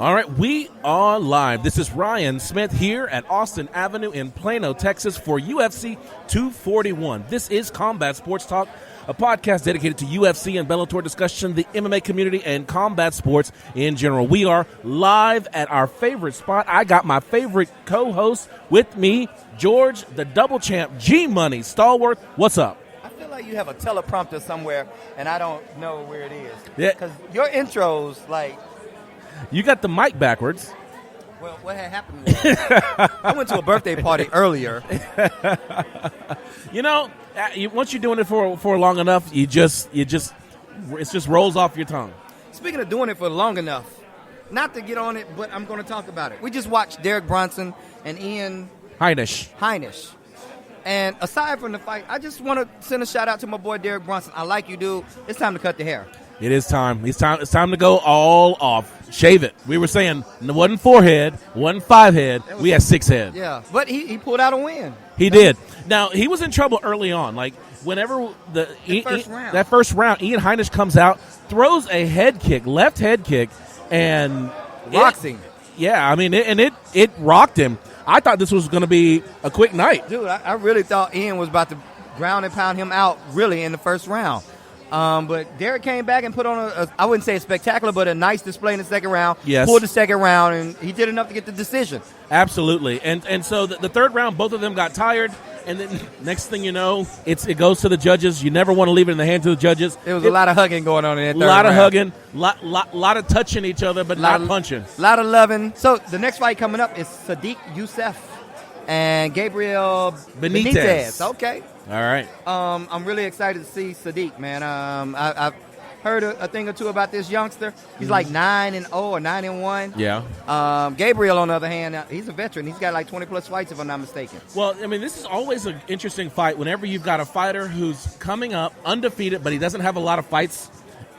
All right, we are live. This is Ryan Smith here at Austin Avenue in Plano, Texas for UFC 241. This is Combat Sports Talk, a podcast dedicated to UFC and Bellator discussion, the MMA community, and combat sports in general. We are live at our favorite spot. I got my favorite co-host with me, George, the double champ, G-Money, Stalwart. What's up? I feel like you have a teleprompter somewhere, and I don't know where it is. Yeah. Because your intro's like... You got the mic backwards. Well, what had happened was I went to a birthday party earlier. You know, once you're doing it for long enough, it just rolls off your tongue. Speaking of doing it for long enough, not to get on it, but I'm going to talk about it. We just watched Derek Brunson and Ian Heinisch. And aside from the fight, I just want to send a shout out to my boy Derek Brunson. I like you, dude. It's time to cut the hair. It is time. It's time to go all off. Shave it. We were saying it wasn't 4 head, wasn't 5 head. We had 6 head. Yeah, but he pulled out a win. He did. Now, he was in trouble early on. Like, whenever that first round, Ian Heinisch comes out, throws a head kick, left head kick, and rocks him. Yeah, I mean, it rocked him. I thought this was going to be a quick night. Dude, I really thought Ian was about to ground and pound him out, really, in the first round. But Derek came back and put on I wouldn't say a spectacular, but a nice display in the second round. Yes. Pulled the second round, and he did enough to get the decision. Absolutely. And so the third round, both of them got tired. And then next thing you know, it goes to the judges. You never want to leave it in the hands of the judges. There was a lot of hugging going on in that third round. A lot of hugging, lot of touching each other, but not punching. A lot of loving. So the next fight coming up is Sadiq Youssef and Gabriel Benitez. Okay. All right. I'm really excited to see Sadiq, man. I've heard a thing or two about this youngster. He's like 9-0 or 9-1. Yeah. Gabriel, on the other hand, he's a veteran. He's got like 20-plus fights, if I'm not mistaken. Well, I mean, this is always an interesting fight whenever you've got a fighter who's coming up undefeated, but he doesn't have a lot of fights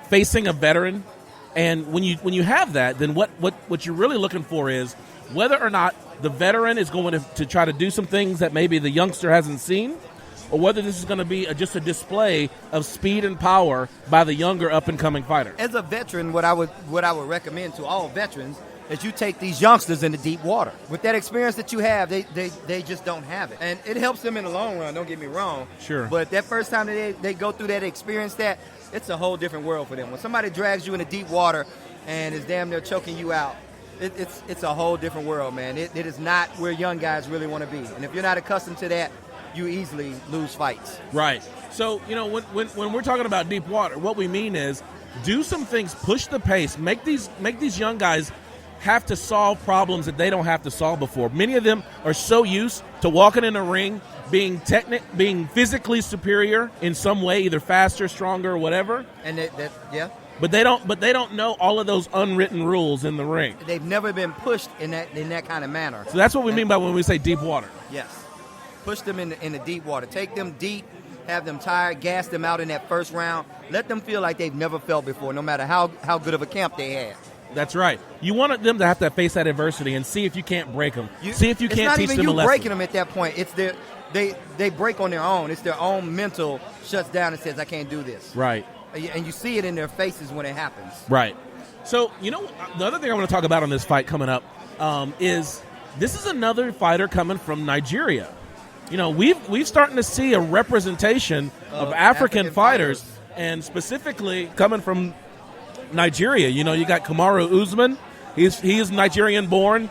facing a veteran. And when you have that, then what you're really looking for is whether or not the veteran is going to try to do some things that maybe the youngster hasn't seen, or whether this is going to be just a display of speed and power by the younger up-and-coming fighter. As a veteran, what I would recommend to all veterans is you take these youngsters into deep water. With that experience that you have, they just don't have it. And it helps them in the long run, don't get me wrong. Sure. But that first time that they go through that experience, it's a whole different world for them. When somebody drags you into deep water and is damn near choking you out, it's a whole different world, man. It is not where young guys really want to be. And if you're not accustomed to that, you easily lose fights. Right. So, you know, when we're talking about deep water, what we mean is do some things, push the pace, make these young guys have to solve problems that they don't have to solve before. Many of them are so used to walking in a ring, being physically superior in some way, either faster, stronger, or whatever. And yeah. But they don't know all of those unwritten rules in the ring. They've never been pushed in that kind of manner. So that's what we mean by when we say deep water. Yes. Push them in the deep water. Take them deep, have them tired, gas them out in that first round. Let them feel like they've never felt before, no matter how good of a camp they had. That's right. You want them to have to face that adversity and see if you can't break them. See if you can't teach them a lesson. It's not even you breaking them at that point. It's they break on their own. It's their own mental shuts down and says, I can't do this. Right. And you see it in their faces when it happens. Right. So, you know, the other thing I want to talk about on this fight coming up is this is another fighter coming from Nigeria. You know, we've starting to see a representation of African fighters, and specifically coming from Nigeria. You know, you got Kamaru Usman. He is Nigerian born.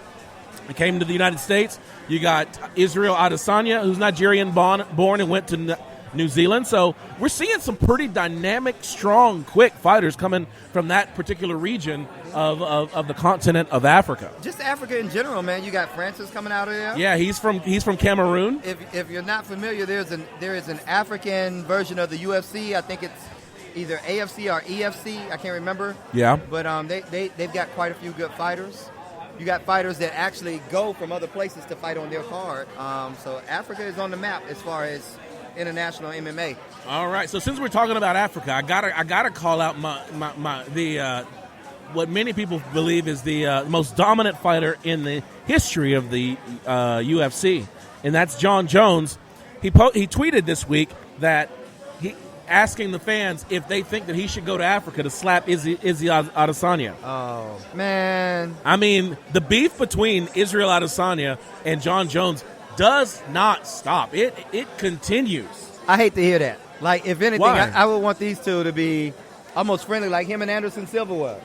He came to the United States. You got Israel Adesanya, who's Nigerian born and went to New Zealand. So we're seeing some pretty dynamic, strong, quick fighters coming from that particular region of the continent of Africa. Just Africa in general, man. You got Francis coming out of there. Yeah, he's from Cameroon. If you're not familiar, there is an African version of the UFC. I think it's either AFC or EFC. I can't remember. Yeah. But they've got quite a few good fighters. You got fighters that actually go from other places to fight on their card. So Africa is on the map as far as international MMA. All right. So since we're talking about Africa, I gotta call out what many people believe is the most dominant fighter in the history of the UFC, and that's John Jones. He tweeted this week that asking the fans if they think that he should go to Africa to slap Izzy Adesanya. Oh, man. I mean, the beef between Israel Adesanya and John Jones does not stop. It continues. I hate to hear that. Like, if anything, Why? I would want these two to be almost friendly like him and Anderson Silva was.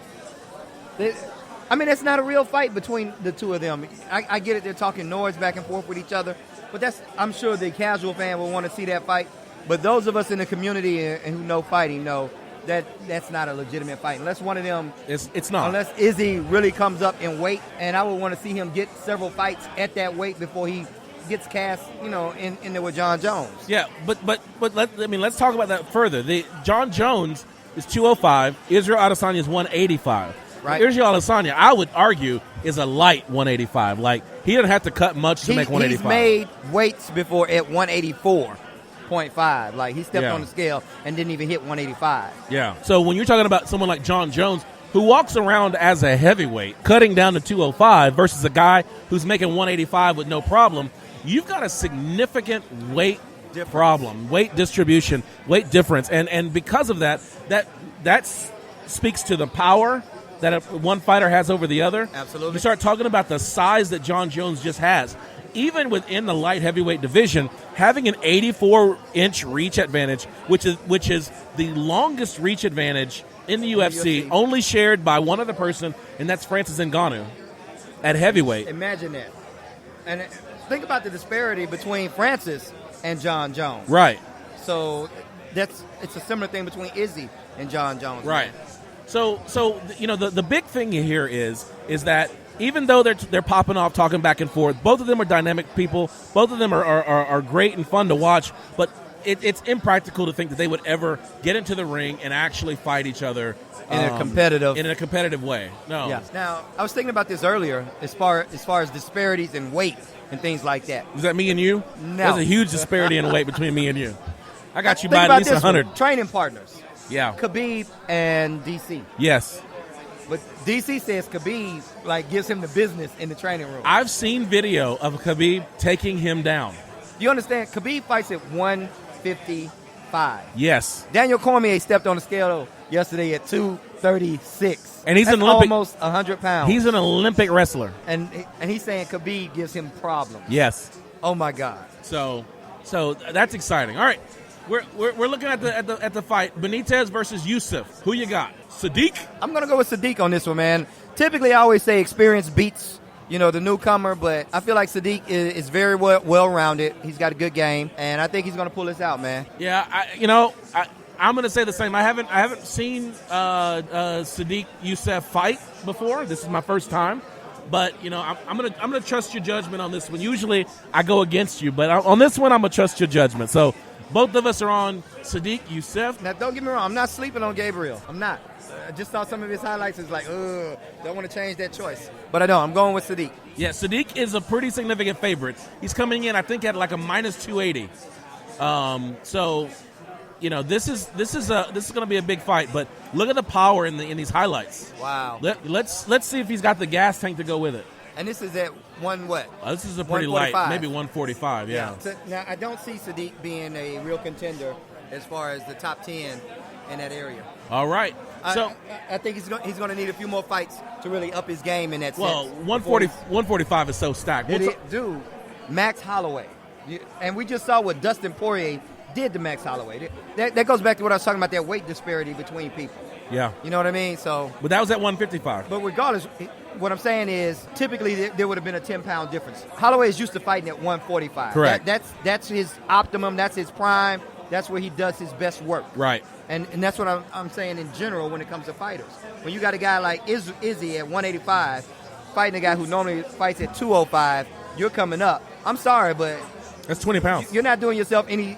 I mean, it's not a real fight between the two of them. I get it. They're talking noise back and forth with each other. But I'm sure the casual fan will want to see that fight. But those of us in the community and who know fighting know that that's not a legitimate fight. Unless one of them... It's not. Unless Izzy really comes up in weight. And I would want to see him get several fights at that weight before he gets cast, in there with John Jones. Yeah, but let's talk about that further. John Jones is 205. Israel Adesanya is 185. Right. Israel Adesanya, I would argue, is a light 185. Like, he doesn't have to cut much to make 185. He's made weights before at 184.5. Like, he stepped on the scale and didn't even hit 185. Yeah. So when you're talking about someone like John Jones, who walks around as a heavyweight, cutting down to 205 versus a guy who's making 185 with no problem, you've got a significant weight problem, weight distribution, weight difference. And because of that speaks to the power that one fighter has over the other. Absolutely. You start talking about the size that John Jones just has. Even within the light heavyweight division, having an 84-inch reach advantage, which is the longest reach advantage in the UFC, only shared by one other person, and that's Francis Ngannou at heavyweight. Imagine that. And think about the disparity between Francis and John Jones. Right. So it's a similar thing between Izzy and John Jones. Right. So the big thing here is that even though they're popping off, talking back and forth, both of them are dynamic people. Both of them are great and fun to watch. But it's impractical to think that they would ever get into the ring and actually fight each other in a competitive way. No. Yeah. Now, I was thinking about this earlier as far as disparities in weight and things like that. Is that me and you? No. There's a huge disparity in weight between me and you. I got you Think by about at least this 100. one. Training partners. Yeah. Khabib and DC. Yes. But DC says Khabib gives him the business in the training room. I've seen video of Khabib taking him down. You understand? Khabib fights at 155. Yes. Daniel Cormier stepped on the scale yesterday at 236. And he's That's an Olympic, almost 100 pounds. He's an Olympic wrestler. And he's saying Khabib gives him problems. Yes. Oh my God. So that's exciting. All right. We're looking at the fight. Benitez versus Youssef. Who you got? Sadiq? I'm going to go with Sadiq on this one, man. Typically, I always say experience beats, the newcomer, but I feel like Sadiq is very well-rounded. He's got a good game, and I think he's going to pull this out, man. Yeah, I'm going to say the same. I haven't seen Sadiq Youssef fight before. This is my first time. But, I'm gonna trust your judgment on this one. Usually I go against you, but on this one I'm going to trust your judgment. So both of us are on Sadiq Youssef. Now, don't get me wrong. I'm not sleeping on Gabriel. I'm not. I just saw some of his highlights. It's like, don't want to change that choice. But I don't. I'm going with Sadiq. Yeah, Sadiq is a pretty significant favorite. He's coming in, I think, at like a minus 280. So, this is going to be a big fight. But look at the power in these highlights. Wow. Let's see if he's got the gas tank to go with it. And this is at one what? This is a pretty light, maybe 145. Yeah. So, now I don't see Sadiq being a real contender as far as the top 10 in that area. All right. So I think he's going to need a few more fights to really up his game in that sense. Well, 145 is so stacked. Dude, Max Holloway. And we just saw what Dustin Poirier did to Max Holloway. That goes back to what I was talking about, that weight disparity between people. Yeah. You know what I mean? So, but that was at 155. But regardless, what I'm saying is typically there would have been a 10-pound difference. Holloway is used to fighting at 145. Correct. That's his optimum. That's his prime. That's where he does his best work. Right. And that's what I'm saying in general when it comes to fighters. When you got a guy like Izzy at 185 fighting a guy who normally fights at 205, you're coming up. I'm sorry, but that's 20 pounds. You're not doing yourself any.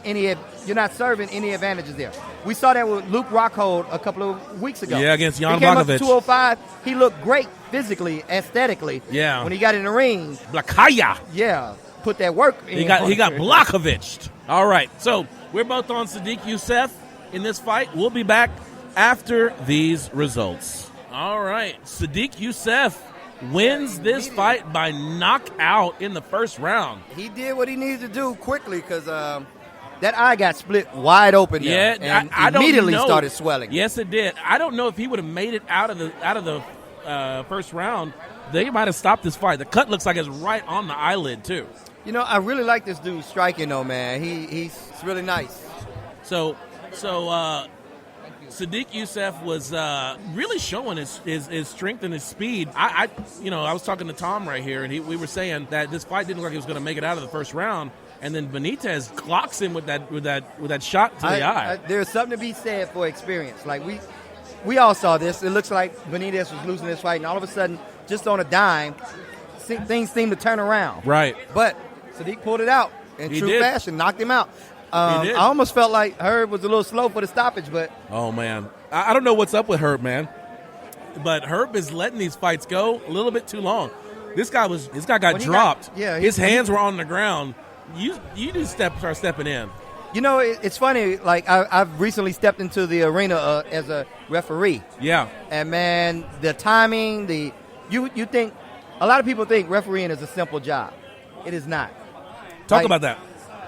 You're not serving any advantages there. We saw that with Luke Rockhold a couple of weeks ago. Yeah, against Jan He came up Blachowicz. to 205. He looked great physically, aesthetically. Yeah. When he got in the ring. Blachaya. Yeah. Put that work in. He got Blachowicz. All right. So we're both on Sadiq Youssef in this fight. We'll be back after these results. All right. Sadiq Youssef wins this fight by knockout in the first round. He did what he needed to do quickly because that eye got split wide open there, and I immediately don't know. started swelling. Yes, it did. I don't know if he would have made it out of the first round. They might have stopped this fight. The cut looks like it's right on the eyelid too. You know, I really like this dude striking though, man. He's really nice. So Sadiq Youssef was really showing his strength and his speed. I was talking to Tom right here, and we were saying that this fight didn't look like he was going to make it out of the first round, and then Benitez clocks him with that shot to the eye. There's something to be said for experience. Like we all saw this. It looks like Benitez was losing this fight, and all of a sudden, just on a dime, things seem to turn around. Right. But Sadiq pulled it out in true fashion, knocked him out. I almost felt like Herb was a little slow for the stoppage, but oh man, I don't know what's up with Herb, man. But Herb is letting these fights go a little bit too long. This guy got dropped. His hands were on the ground. You just start stepping in. You know, it's funny. Like I've recently stepped into the arena as a referee. Yeah. And man, the timing, you think a lot of people think refereeing is a simple job. It is not. Talk about that.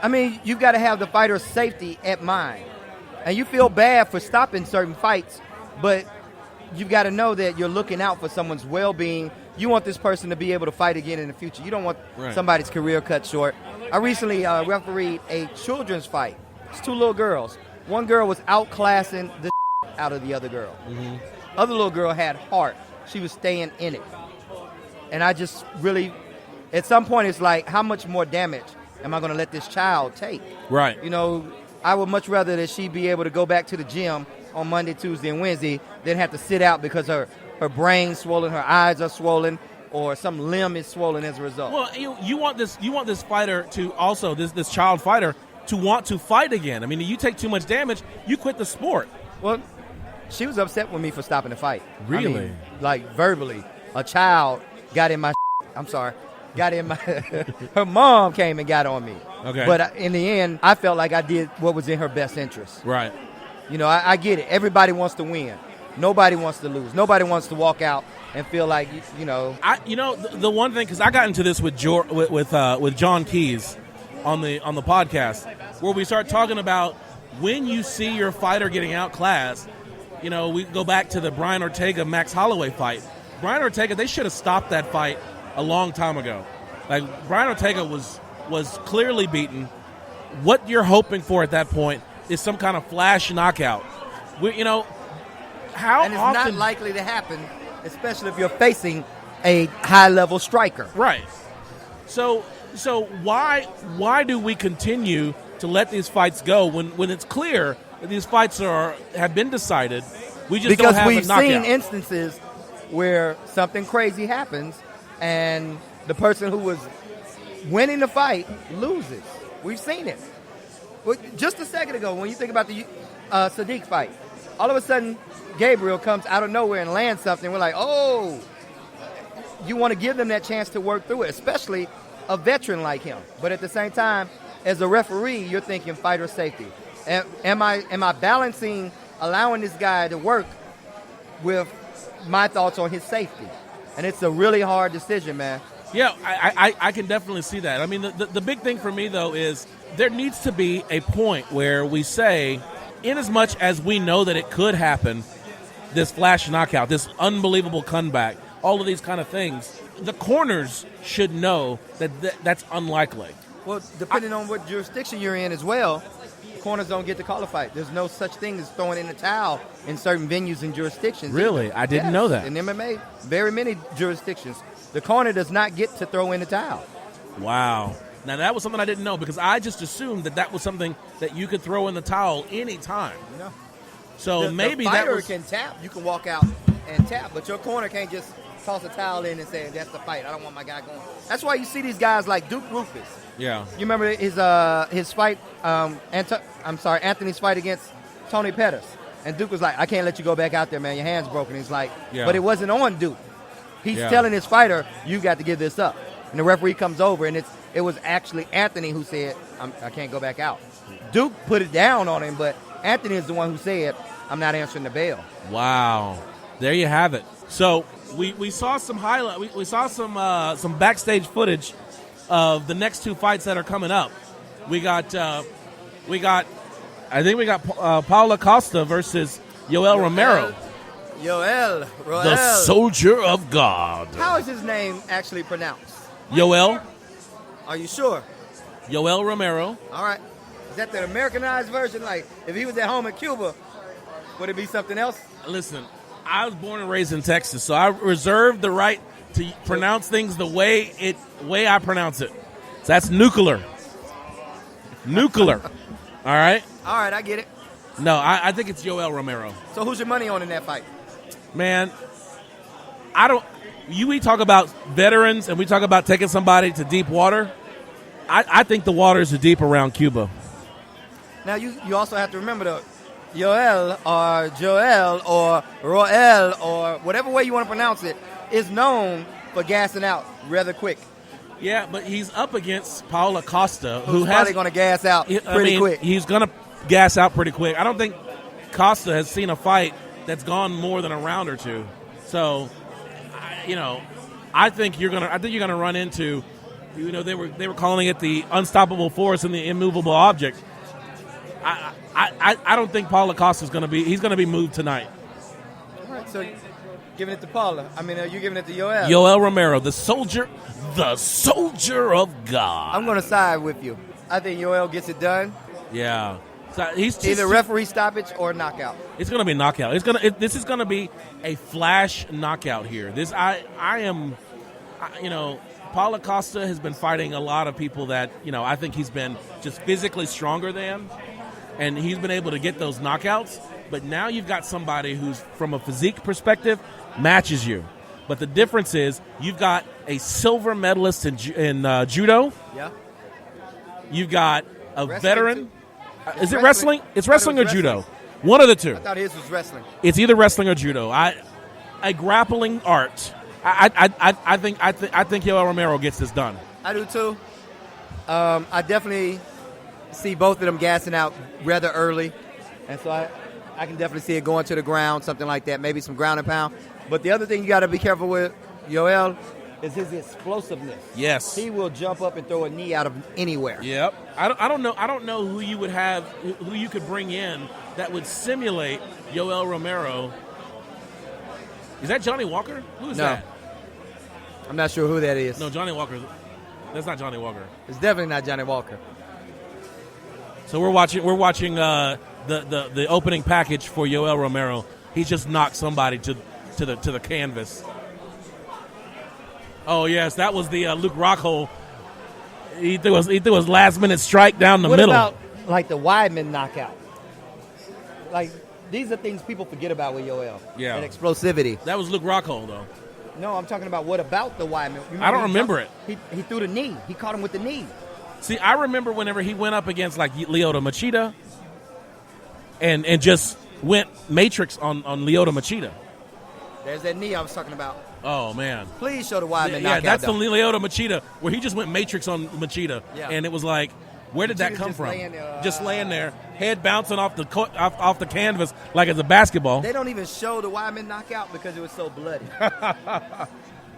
I mean, you've got to have the fighter's safety at mind. And you feel bad for stopping certain fights, but you've got to know that you're looking out for someone's well-being. You want this person to be able to fight again in the future. You don't want somebody's career cut short. I recently refereed a children's fight. It's two little girls. One girl was outclassing the out of the other girl. Mm-hmm. Other little girl had heart. She was staying in it. And I just really, at some point, it's like, how much more damage am I going to let this child take? Right. You know, I would much rather that she be able to go back to the gym on Monday, Tuesday, and Wednesday than have to sit out because her brain's swollen, her eyes are swollen, or some limb is swollen as a result. Well, you want this fighter to also, this child fighter, to want to fight again. I mean, you take too much damage, you quit the sport. Well, she was upset with me for stopping the fight. Really? I mean, like verbally. A child got in my got in my her mom came and got on me. Okay. But in the end, I felt like I did what was in her best interest. Right. You know, I get it. Everybody wants to win. Nobody wants to lose. Nobody wants to walk out and feel like, you know. The one thing, because I got into this with John Keys on the podcast, where we start talking about when you see your fighter getting outclassed. You know, we go back to the Brian Ortega-Max Holloway fight. Brian Ortega, they should have stopped that fight a long time ago. Like, Brian Ortega was clearly beaten. What you're hoping for at that point is some kind of flash knockout. How and it's often, not likely to happen, especially if you're facing a high-level striker. Right. So why do we continue to let these fights go when it's clear that these fights have been decided? We just because don't have we've a knockout. seen instances where something crazy happens and the person who was winning the fight loses. We've seen it. Just a second ago, when you think about the Sadiq fight, all of a sudden Gabriel comes out of nowhere and lands something. We're like, oh, you want to give them that chance to work through it, especially a veteran like him. But at the same time, as a referee, you're thinking fighter safety. Am I balancing allowing this guy to work with my thoughts on his safety? And it's a really hard decision, man. Yeah, I can definitely see that. I mean, the big thing for me, though, is there needs to be a point where we say, in as much as we know that it could happen, this flash knockout, this unbelievable comeback, all of these kind of things, the corners should know that that's unlikely. Well, depending on what jurisdiction you're in as well, corners don't get to call a fight. There's no such thing as throwing in the towel in certain venues and jurisdictions. Really? I didn't know that. In MMA, very many jurisdictions, the corner does not get to throw in the towel. Wow. Now, that was something I didn't know because I just assumed that was something that you could throw in the towel anytime. No. So maybe the fighter that was... can tap. You can walk out and tap, but your corner can't just toss a towel in and say, that's the fight. I don't want my guy going. That's why you see these guys like Duke Rufus. Yeah. You remember his fight, Anthony's fight against Tony Pettis. And Duke was like, I can't let you go back out there, man. Your hand's broken. He's like, but it wasn't on Duke. He's telling his fighter, you got to give this up. And the referee comes over, and it was actually Anthony who said, I can't go back out. Duke put it down on him, but Anthony is the one who said, I'm not answering the bell. Wow. There you have it. So we saw some highlight. We saw some backstage footage of the next two fights that are coming up. We got I think we got Paulo Acosta versus Yoel Romero. Yoel. The soldier of God. How is his name actually pronounced? Yoel. Are you sure? Yoel Romero. All right. Is that the Americanized version? Like, if he was at home in Cuba, would it be something else? Listen, I was born and raised in Texas, so I reserve the right to pronounce things the way I pronounce it. So that's nuclear. Nuclear. All right? All right, I get it. No, I think it's Yoel Romero. So who's your money on in that fight? Man, we talk about veterans and we talk about taking somebody to deep water. I think the waters are deep around Cuba. Now, you also have to remember, though, Yoel or Joel or Roel or whatever way you want to pronounce it is known for gassing out rather quick. Yeah, but he's up against Paulo Acosta, who's probably going to gas out pretty quick. He's going to gas out pretty quick. I don't think Costa has seen a fight that's gone more than a round or two. So, I think you're gonna run into, they were calling it the unstoppable force and the immovable object. I don't think Paulo Acosta is going to be. He's going to be moved tonight. All right, so giving it to Paula. I mean, are you giving it to Yoel? Yoel Romero, the soldier of God. I'm going to side with you. I think Yoel gets it done. Yeah. So he's either referee stoppage or knockout. It's going to be knockout. This is going to be a flash knockout here. Paulo Costa has been fighting a lot of people that, I think he's been just physically stronger than, and he's been able to get those knockouts. But now you've got somebody who's, from a physique perspective, matches you. But the difference is you've got a silver medalist in judo. Yeah. You've got a veteran. Is it wrestling? wrestling? It's wrestling or judo. One of the two. I thought his was wrestling. It's either wrestling or judo. A grappling art. I think Yoel Romero gets this done. I do too. I definitely see both of them gassing out rather early, and so I can definitely see it going to the ground, something like that, maybe some ground and pound. But the other thing you got to be careful with Yoel is his explosiveness. Yes, he will jump up and throw a knee out of anywhere. Yep. I don't know who you would have, who you could bring in that would simulate Yoel Romero. Is that Johnny Walker? Who is that? I'm not sure who that is. No, Johnny Walker. That's not Johnny Walker. It's definitely not Johnny Walker. So we're watching the opening package for Yoel Romero. He just knocked somebody to the canvas. Oh yes, that was the Luke Rockhold. He threw his last minute strike down the middle. What about like the Weidman knockout? Like, these are things people forget about with Yoel. Yeah. And explosivity. That was Luke Rockhold, though. No, I'm talking about what about the Weidman? I don't remember it. He threw the knee. He caught him with the knee. See, I remember whenever he went up against like Lyoto Machida and just went matrix on Lyoto Machida. There's that knee I was talking about. Oh, man. Please show the Weidman knockout. Yeah, that's the Lyoto Machida where he just went matrix on Machida. Yeah. And it was like, where did that come from? Just laying there, head bouncing off the canvas like it's a basketball. They don't even show the Weidman knockout because it was so bloody.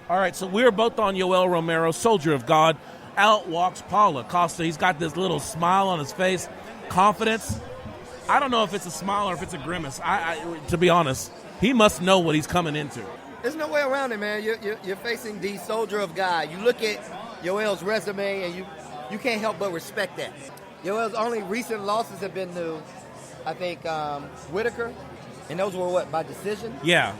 All right, so we're both on Yoel Romero, soldier of God. Out walks Paulo Acosta. He's got this little smile on his face, confidence. I don't know if it's a smile or if it's a grimace. To be honest, he must know what he's coming into. There's no way around it, man. You're facing the soldier of God. You look at Yoel's resume and you can't help but respect that. Yoel's only recent losses have been to, I think, Whitaker, and those were what, by decision? Yeah,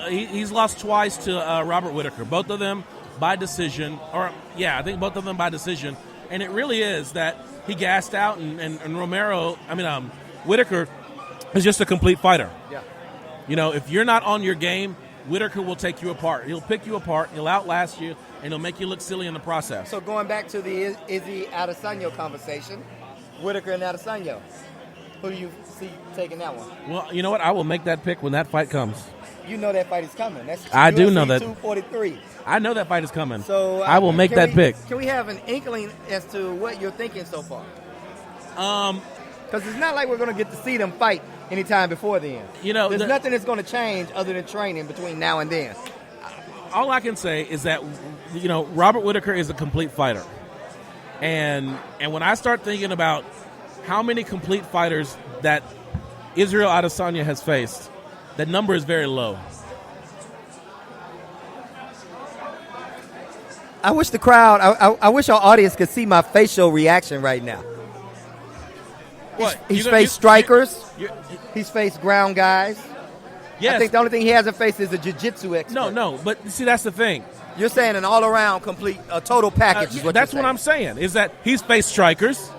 he's lost twice to Robert Whitaker. Both of them by decision, I think both of them by decision. And it really is that he gassed out, and Whitaker is just a complete fighter. Yeah. If you're not on your game, Whitaker will take you apart. He'll pick you apart. He'll outlast you, and he'll make you look silly in the process. So going back to the Izzy Adesanya conversation, Whitaker and Adesanya, who do you see taking that one? Well, you know what? I will make that pick when that fight comes. You know that fight is coming. That's I UFC do know that. 243. I know that fight is coming. So I will make that pick. Can we have an inkling as to what you're thinking so far? Because it's not like we're going to get to see them fight anytime before then. There's nothing that's going to change other than training between now and then. All I can say is that, Robert Whitaker is a complete fighter. And when I start thinking about how many complete fighters that Israel Adesanya has faced, that number is very low. I wish the crowd, I wish our audience could see my facial reaction right now. What? He's faced strikers. He's faced ground guys. Yes. I think the only thing he hasn't faced is a jiu-jitsu expert. No, but see, that's the thing. You're saying an all-around, complete, a total package is what that's you're what saying. I'm saying, is that he's faced strikers,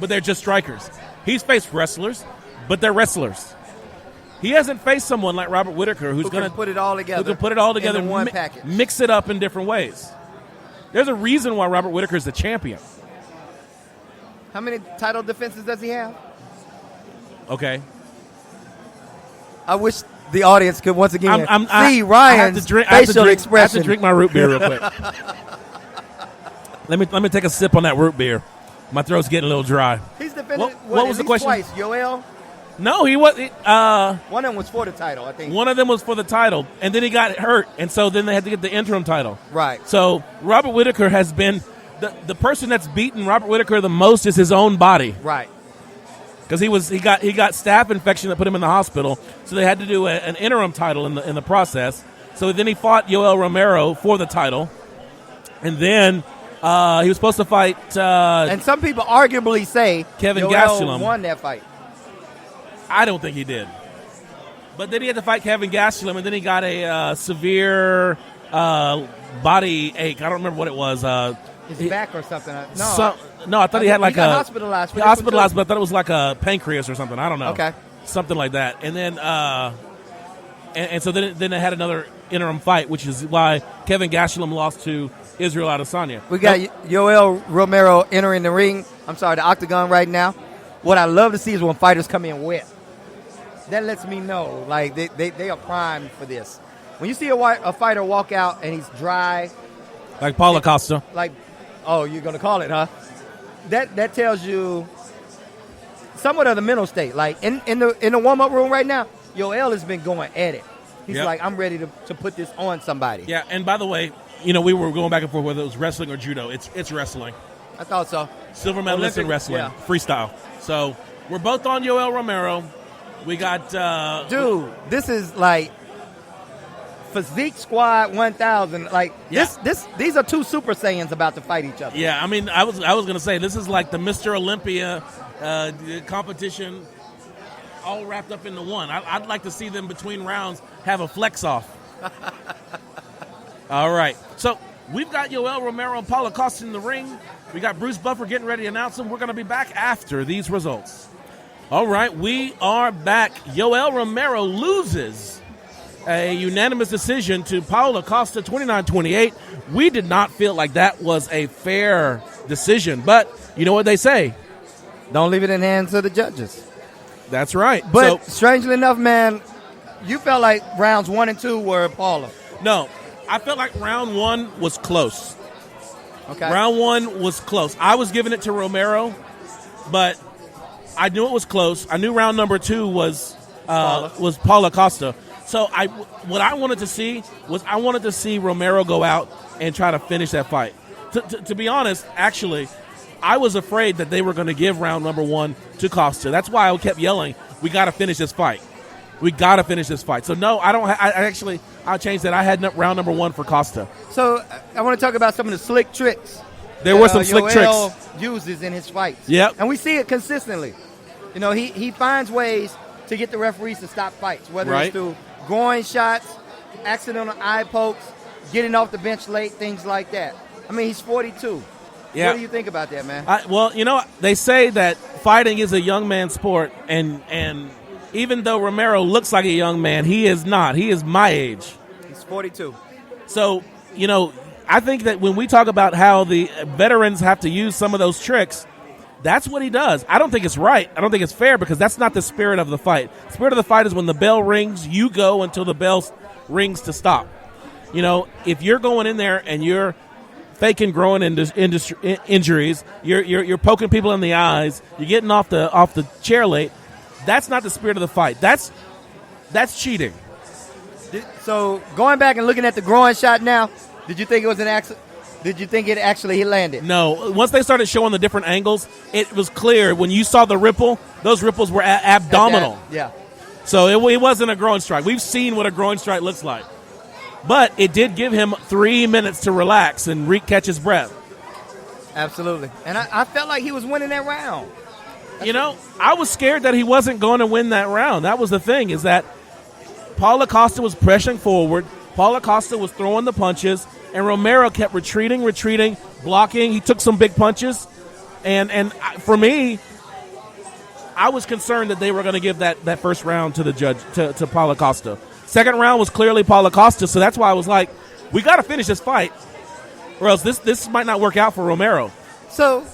but they're just strikers. He's faced wrestlers, but they're wrestlers. He hasn't faced someone like Robert Whittaker who's going to put it all together. Who can put it all together in one package. Mix it up in different ways. There's a reason why Robert Whittaker is the champion. How many title defenses does he have? Okay. I wish the audience could once again see Ryan's I have to drink expression. I have to drink my root beer real quick. Let me take a sip on that root beer. My throat's getting a little dry. He's defended what was the question? Twice. Yoel? No, he was. One of them was for the title, I think. One of them was for the title, and then he got hurt, and so then they had to get the interim title. Right. So Robert Whittaker has been the person that's beaten Robert Whittaker the most is his own body. Right. Because he got staph infection that put him in the hospital, so they had to do an interim title in the process. So then he fought Yoel Romero for the title, and then he was supposed to fight. And some people arguably say Kevin Yoel Gastelum won that fight. I don't think he did. But then he had to fight Kevin Gastelum, and then he got a severe body ache. I don't remember what it was. His back or something. No, I thought he had like got a hospitalized. But I thought it was like a pancreas or something. I don't know. Okay, something like that. And then, and so then they had another interim fight, which is why Kevin Gastelum lost to Israel Adesanya. We got Yoel Romero entering the ring. I'm sorry, the octagon right now. What I love to see is when fighters come in wet. That lets me know, like, they are primed for this. When you see a fighter walk out and he's dry. Like Paulo Acosta. Like, oh, you're going to call it, huh? That tells you somewhat of the mental state. Like, in the warm-up room right now, Yoel has been going at it. He's like, I'm ready to put this on somebody. Yeah, and by the way, we were going back and forth whether it was wrestling or judo. It's wrestling. I thought so. Silver medalist in wrestling. Yeah. Freestyle. So we're both on Yoel Romero. We got dude, this is like Physique Squad 1000. Like these are two Super Saiyans about to fight each other. Yeah, I mean, I was going to say this is like the Mr. Olympia competition all wrapped up into one. I'd like to see them between rounds have a flex off. All right. So we've got Yoel Romero and Paulo Acosta in the ring. We got Bruce Buffer getting ready to announce them. We're going to be back after these results. All right, we are back. Yoel Romero loses a unanimous decision to Paulo Acosta, 29-28. We did not feel like that was a fair decision, but you know what they say. Don't leave it in the hands of the judges. That's right. But strangely enough, man, you felt like rounds 1 and 2 were Paulo. No, I felt like round 1 was close. Okay. Round 1 was close. I was giving it to Romero, but I knew it was close. I knew round number 2 was Paulo Acosta. So what I wanted to see was Romero go out and try to finish that fight. To be honest, actually, I was afraid that they were going to give round number 1 to Costa. That's why I kept yelling, "We got to finish this fight. We got to finish this fight." So no, I don't. I'll change that. I had round number 1 for Costa. So I want to talk about some of the slick tricks. There were some slick Yoel tricks uses in his fights. Yep. And we see it consistently. He finds ways to get the referees to stop fights, whether it's through groin shots, accidental eye pokes, getting off the bench late, things like that. I mean, he's 42. Yeah. What do you think about that, man? They say that fighting is a young man's sport, and even though Romero looks like a young man, he is not. He is my age. He's 42. So, I think that when we talk about how the veterans have to use some of those tricks, that's what he does. I don't think it's right. I don't think it's fair because that's not the spirit of the fight. The spirit of the fight is when the bell rings, you go until the bell rings to stop. If you're going in there and you're faking growing injuries, you're poking people in the eyes, you're getting off the chair late, that's not the spirit of the fight. That's cheating. So going back and looking at the groin shot now, did you think it was an Did you think it actually landed? No. Once they started showing the different angles, it was clear. When you saw the ripple, those ripples were abdominal. Yeah. So it wasn't a groin strike. We've seen what a groin strike looks like. But it did give him 3 minutes to relax and catch his breath. Absolutely. And I felt like he was winning that round. I was scared that he wasn't going to win that round. That was the thing, is that Paulo Acosta was pressing forward. Paulo Acosta was throwing the punches, and Romero kept retreating, blocking. He took some big punches. And for me, I was concerned that they were going to give that first round to the judge, to Paulo Acosta. Second round was clearly Paulo Acosta, so that's why I was like, we got to finish this fight, or else this might not work out for Romero. So,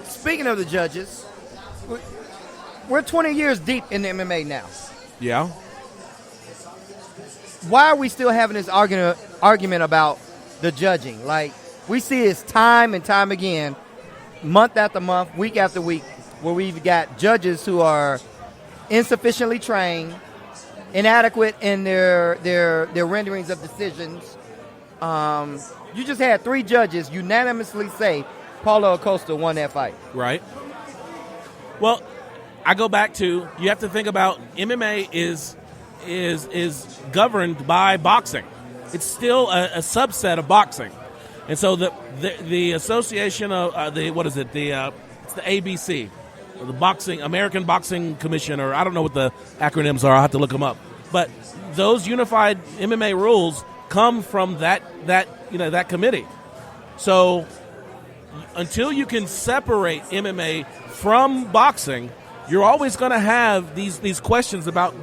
speaking of the judges, we're 20 years deep in the MMA now. Yeah. Why are we still having this argument about the judging? Like, we see this time and time again, month after month, week after week, where we've got judges who are insufficiently trained, inadequate in their renderings of decisions. You just had 3 judges unanimously say Paulo Acosta won that fight. Right. Well, I go back to, you have to think about MMA is governed by boxing. It's still a subset of boxing, and so the association of it's the ABC, the American Boxing Commission, or I don't know what the acronyms are. I'll have to look them up. But those unified MMA rules come from that committee. So until you can separate MMA from boxing, you're always going to have these questions about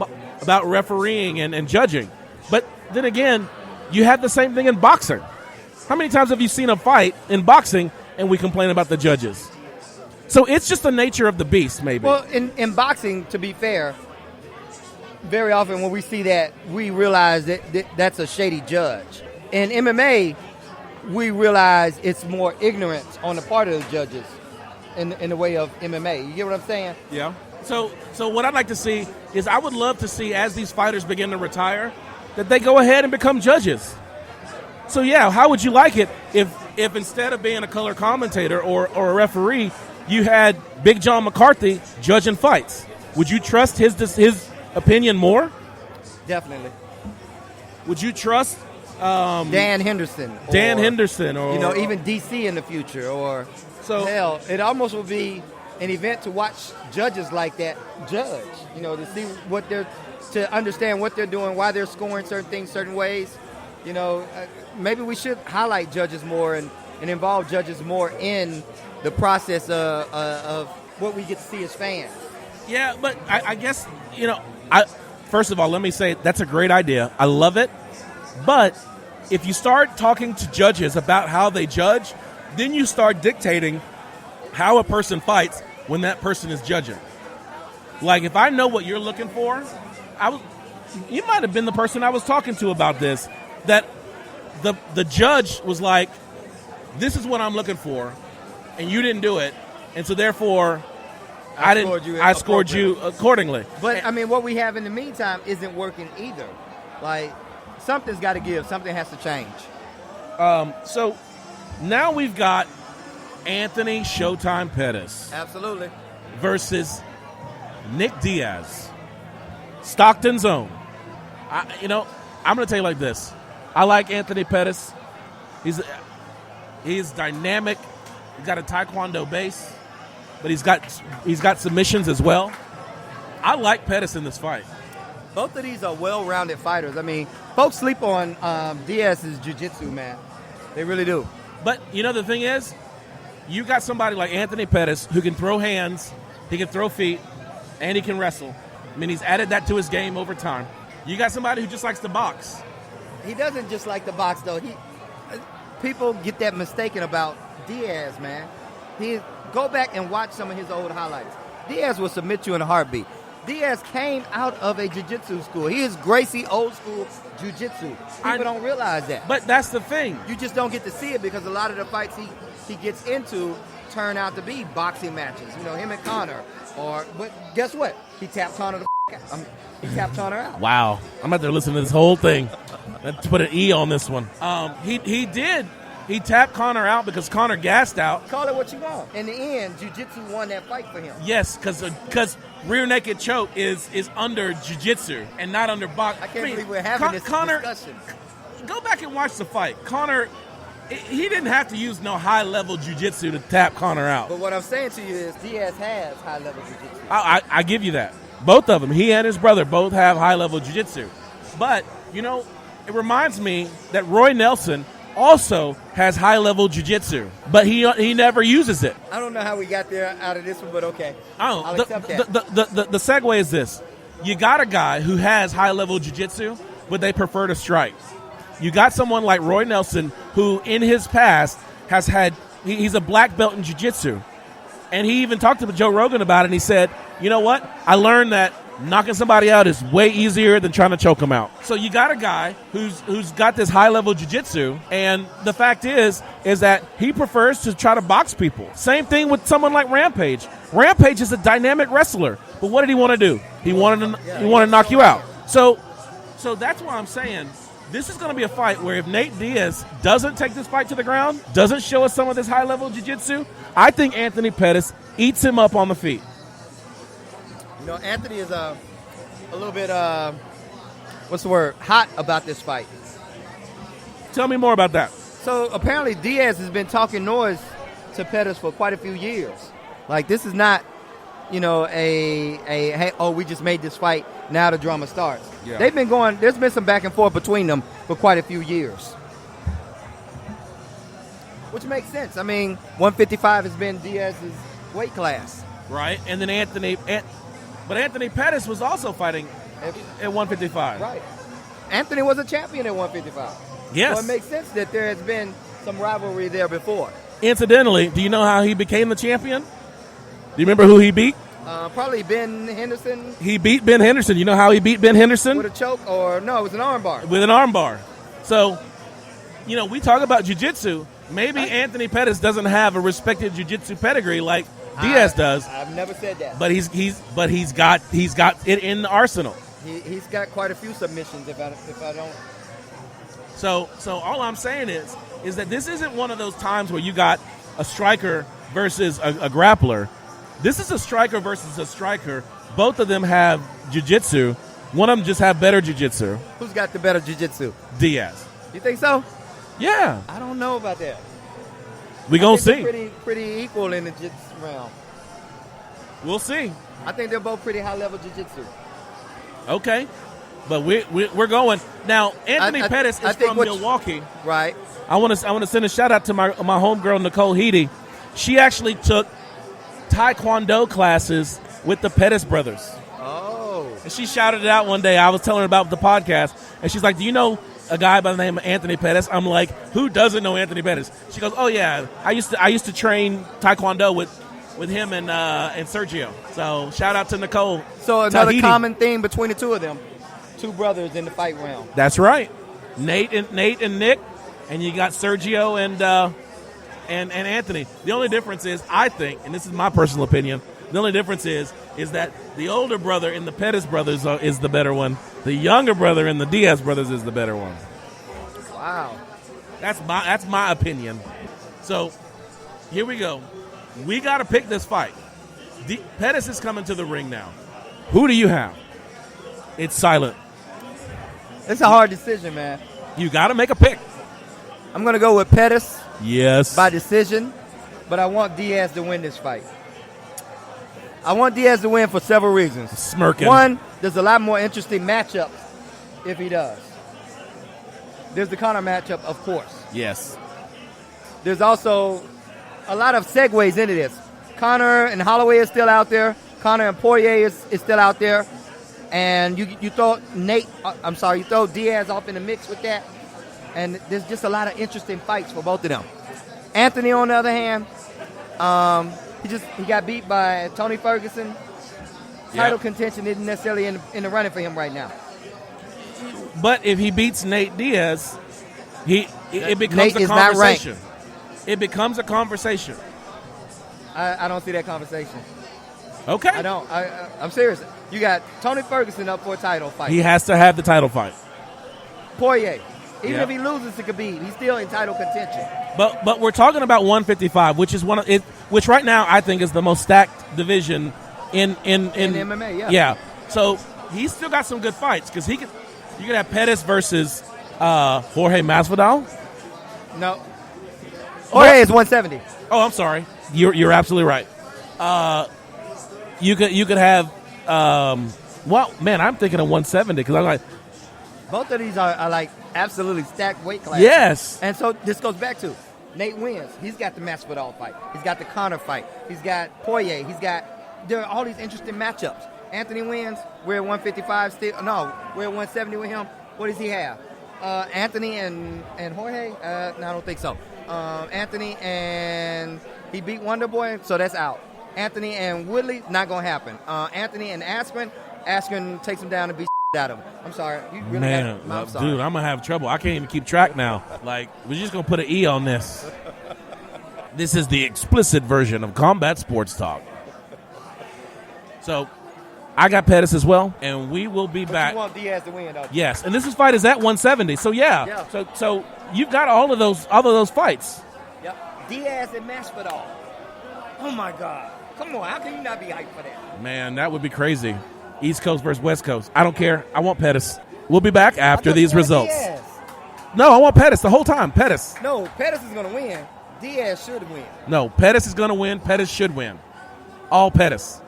refereeing and judging. But then again, you have the same thing in boxing. How many times have you seen a fight in boxing and we complain about the judges? So it's just the nature of the beast, maybe. Well, in boxing, to be fair, very often when we see that, we realize that that's a shady judge. In MMA, we realize it's more ignorance on the part of the judges in the way of MMA. You get what I'm saying? Yeah. So what I'd like to see is, I would love to see, as these fighters begin to retire, that they go ahead and become judges. So yeah, how would you like it if instead of being a color commentator or a referee, you had Big John McCarthy judging fights? Would you trust his opinion more? Definitely. Would you trust Dan Henderson, or even DC in the future, or hell, it almost would be an event to watch judges like that judge. To see to understand what they're doing, why they're scoring certain things certain ways. Maybe we should highlight judges more and involve judges more in the process of what we get to see as fans. Yeah, but I guess, first of all, let me say that's a great idea. I love it. But if you start talking to judges about how they judge, then you start dictating how a person fights when that person is judging. Like, if I know what you're looking for, you might have been the person I was talking to about this, that the judge was like, this is what I'm looking for, and you didn't do it, and so therefore I scored you accordingly. But, what we have in the meantime isn't working either. Like, something's got to give. Something has to change. So now we've got Anthony Showtime Pettis. Absolutely. Versus Nick Diaz. Stockton's own. I'm going to tell you like this. I like Anthony Pettis. He's dynamic. He's got a Taekwondo base, but he's got submissions as well. I like Pettis in this fight. Both of these are well-rounded fighters. Folks sleep on Diaz's jiu-jitsu, man. They really do. But, the thing is, you got somebody like Anthony Pettis who can throw hands, he can throw feet, and he can wrestle. He's added that to his game over time. You got somebody who just likes to box. He doesn't just like to box, though. People get that mistaken about Diaz, man. Go back and watch some of his old highlights. Diaz will submit you in a heartbeat. Diaz came out of a jiu-jitsu school. He is Gracie old school jiu-jitsu. People don't realize that. But that's the thing. You just don't get to see it because a lot of the fights he gets into turn out to be boxing matches. Him and Conor. But guess what? He tapped Conor he tapped Conor out. Wow. I'm out there listening to this whole thing. Let's put an E on this one. He did He tapped Conor out because Conor gassed out. Call it what you want. In the end, jiu-jitsu won that fight for him. Yes, because rear naked choke is under jiu-jitsu and not under box. I can't believe we're having this discussion. Go back and watch the fight. Conor, he didn't have to use no high-level jiu-jitsu to tap Conor out. But what I'm saying to you is Diaz has high-level jiu-jitsu. I give you that. Both of them, he and his brother, both have high-level jiu-jitsu. But, it reminds me that Roy Nelson also has high-level jiu-jitsu, but he never uses it. I don't know how we got there out of this one, but okay. I'll accept that. The segue is this. You got a guy who has high-level jiu-jitsu, but they prefer to strike. You got someone like Roy Nelson who, in his past, he's a black belt in jiu-jitsu. And he even talked to Joe Rogan about it, and he said, you know what? I learned that knocking somebody out is way easier than trying to choke them out. So you got a guy who's got this high-level jiu-jitsu, and the fact is that he prefers to try to box people. Same thing with someone like Rampage. Rampage is a dynamic wrestler, but what did he want to do? He wanted to knock you out. So that's why I'm saying this is going to be a fight where if Nate Diaz doesn't take this fight to the ground, doesn't show us some of this high-level jiu-jitsu, I think Anthony Pettis eats him up on the feet. Anthony is a little bit, hot about this fight. Tell me more about that. So apparently Diaz has been talking noise to Pettis for quite a few years. Like, this is not, hey, we just made this fight, now the drama starts. Yeah. They've been going, there's been some back and forth between them for quite a few years. Which makes sense. I mean, 155 has been Diaz's weight class. Right, and then Anthony Pettis was also fighting at 155. Right. Anthony was a champion at 155. Yes. So it makes sense that there has been some rivalry there before. Incidentally, do you know how he became the champion? Do you remember who he beat? Probably Ben Henderson. He beat Ben Henderson. You know how he beat Ben Henderson? With a choke, or no, it was an armbar. With an armbar. So, we talk about jiu-jitsu. Maybe Anthony Pettis doesn't have a respected jiu-jitsu pedigree like Diaz does. I've never said that. But he's got it in the arsenal. He's got quite a few submissions. If I don't. So all I'm saying is that this isn't one of those times where you got a striker versus a grappler. This is a striker versus a striker. Both of them have jiu-jitsu. One of them just have better jiu-jitsu. Who's got the better jiu-jitsu? Diaz. You think so? Yeah. I don't know about that. We gonna see. Pretty equal in the jiu-jitsu realm. We'll see. I think they're both pretty high-level jiu-jitsu. Okay. But we're going now. Anthony Pettis is from Milwaukee, right? I want to send a shout out to my homegirl Nicole Heedy. She actually took Taekwondo classes with the Pettis brothers. Oh, and she shouted it out one day. I was telling her about the podcast, and she's like, "Do you know a guy by the name of Anthony Pettis?" I'm like, "Who doesn't know Anthony Pettis?" She goes, "Oh yeah, I used to train Taekwondo with him and Sergio." So shout out to Nicole. So another Tahiti. common theme between the two of them. Two brothers in the fight realm. That's right. Nate and Nick, and you got Sergio and Anthony. The only difference is, I think, and this is my personal opinion, the only difference is that the older brother in the Pettis brothers is the better one. The younger brother in the Diaz brothers is the better one. Wow. That's my opinion. So here we go. We got to pick this fight. Pettis is coming to the ring now. Who do you have? It's silent. It's a hard decision, man. You got to make a pick. I'm going to go with Pettis. Yes. By decision, but I want Diaz to win this fight. I want Diaz to win for several reasons. Smirking. One, there's a lot more interesting matchups if he does. There's the Conor matchup, of course. Yes. There's also a lot of segues into this. Conor and Holloway is still out there. Conor and Poirier is still out there. And you throw you throw Diaz off in the mix with that. And there's just a lot of interesting fights for both of them. Anthony, on the other hand, he got beat by Tony Ferguson. Title contention isn't necessarily in the running for him right now. But if he beats Nate Diaz, it becomes Nate a is not ranked. conversation. It becomes a conversation. I don't see that conversation. Okay. I don't. I'm serious. You got Tony Ferguson up for a title fight. He has to have the title fight. Poirier. Even if he loses to Khabib, he's still in title contention. But we're talking about 155, which is which right now I think is the most stacked division in MMA. Yeah. Yeah. So he's still got some good fights because you could have Pettis versus Jorge Masvidal. No. Jorge is 170. Oh, I'm sorry. You're absolutely right. You could have. Well, man, I'm thinking of 170 because I'm like. Both of these are like absolutely stacked weight classes. Yes. And so this goes back to Nate wins. He's got the Masvidal fight. He's got the Conor fight. He's got Poirier. There are all these interesting matchups. Anthony wins. We're at 155 still. No, we're at 170 with him. What does he have? Anthony and Jorge? No, I don't think so. Anthony and he beat Wonder Boy, so that's out. Anthony and Woodley, not going to happen. Anthony and Askren takes him down and beats out of him. I'm sorry. You really I'm sorry. Dude, I'm going to have trouble. I can't even keep track now. Like, we're just going to put an E on this. This is the explicit version of Combat Sports Talk. So, I got Pettis as well, and we will be back. You want Diaz to win, though. Yes, and this fight is at 170. So, yeah. So you've got all of those fights. Yep. Diaz and Masvidal. Oh, my God. Come on. How can you not be hyped for that? Man, that would be crazy. East Coast versus West Coast. I don't care. I want Pettis. We'll be back after these results. Diaz. No, I want Pettis the whole time. Pettis. No, Pettis is going to win. Diaz should win. No, Pettis is going to win. Pettis should win. All Pettis.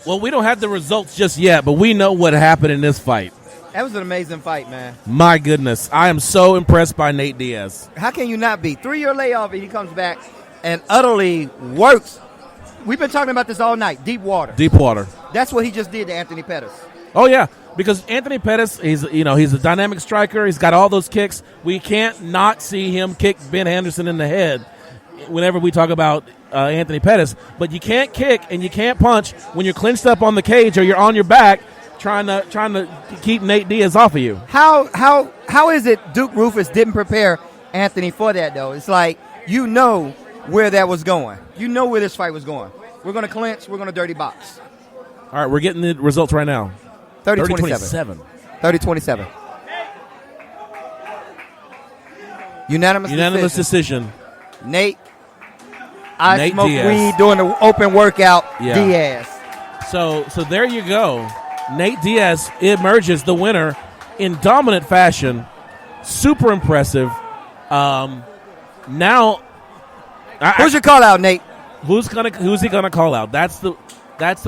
Well, we don't have the results just yet, but we know what happened in this fight. That was an amazing fight, man. My goodness. I am so impressed by Nate Diaz. How can you not be? 3-year layoff, and he comes back and utterly works. We've been talking about this all night. Deep water. Deep water. That's what he just did to Anthony Pettis. Oh, yeah, because Anthony Pettis, he's a dynamic striker. He's got all those kicks. We can't not see him kick Ben Henderson in the head whenever we talk about Anthony Pettis. But you can't kick and you can't punch when you're clinched up on the cage or you're on your back trying to keep Nate Diaz off of you. How is it Duke Rufus didn't prepare Anthony for that, though? It's like you know where that was going. You know where this fight was going. We're going to clinch. We're going to dirty box. All right, we're getting the results right now. 30-27. 30-27. Unanimous decision. Nate smoked Diaz. weed during the open workout. Yeah. Diaz. So there you go. Nate Diaz emerges the winner in dominant fashion. Super impressive. Now, who's your call out, Nate? Who's he gonna call out? That's the